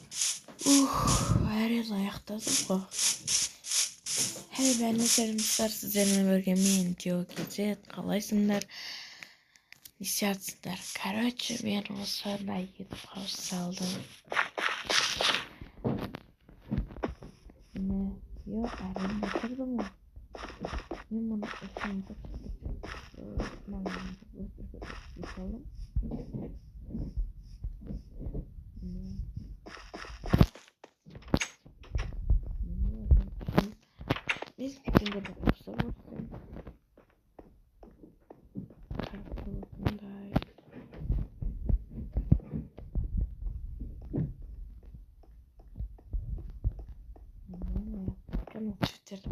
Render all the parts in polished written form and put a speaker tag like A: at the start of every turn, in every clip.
A: Әрел аяқтадым ғой. Бәріңіздер сіздермен бірге мен Диокизет, қалайсыңдар? Несиятсыңдар. Короче, мен осындай етіп қауыс салдым. Әрең бітірдім ғой. Мен мұны ұсынды салдым. Biz bütünde de kursa olsun. Kartolunday. Kan o Twitter'da.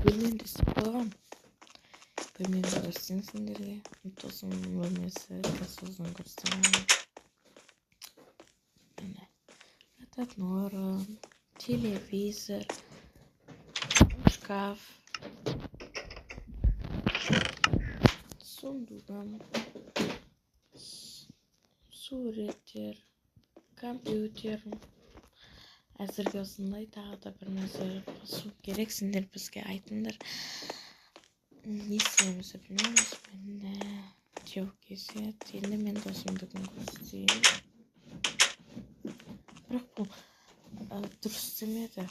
A: Bölümün de sporan. Bölümün de görsünüzleri. Tosun bölmesi. Kasozun görsünüzleri. Этот нора. Телевизор. Шкаф. Сундугам. Суреттер. Компьютерім. Әзірге осындай, тағы да бір нәрсе қосу керек. Сендер бізге айтыңдар. Не істеймізді білмейміз. Мен Диокизет. Енді мен досымдығын көрсетейін. Бірақ бұл дұрыс демеді.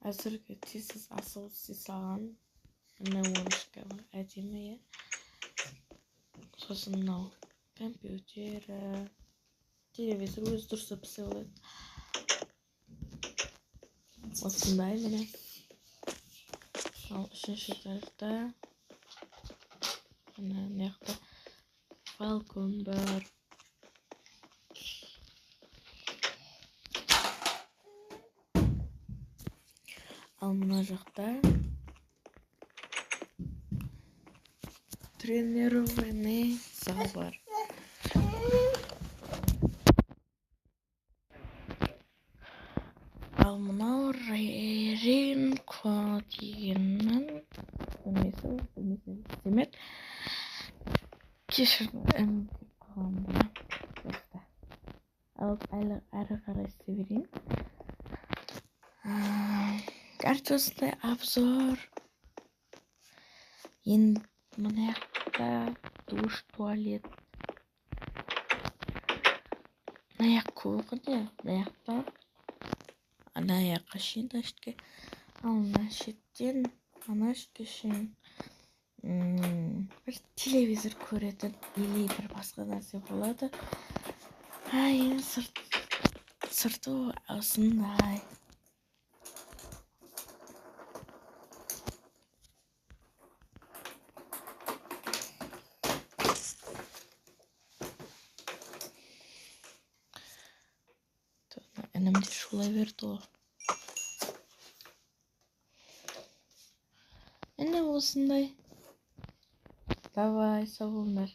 A: Әзірге тезіз асыл салған. Мына ойыншыққа әдемі, е. Сосын мынау компьютер, телевизор өз дұрыс пісе болады. Осындай міне. Ал үшінші тарafta мына мыяқта балкон бар. Ал мына жақта тренировальный зал бар. Ал мынау Ринко дегеннің демек кешірім деп қоғамда. Ал әрі қарай істей берейін. Картосында обзор. Енді мына жақта душ, туалет. Мына жақ кухня, мына жақта. Ана жаққа шейін ташке. Ал мына шеттен ана шейін бір телевизор көретін или бір басқа нәрсе болады. Енді сырты осындай. Әнімде шулай берді ғой. Әне осындай. Давай, сау болыңдар.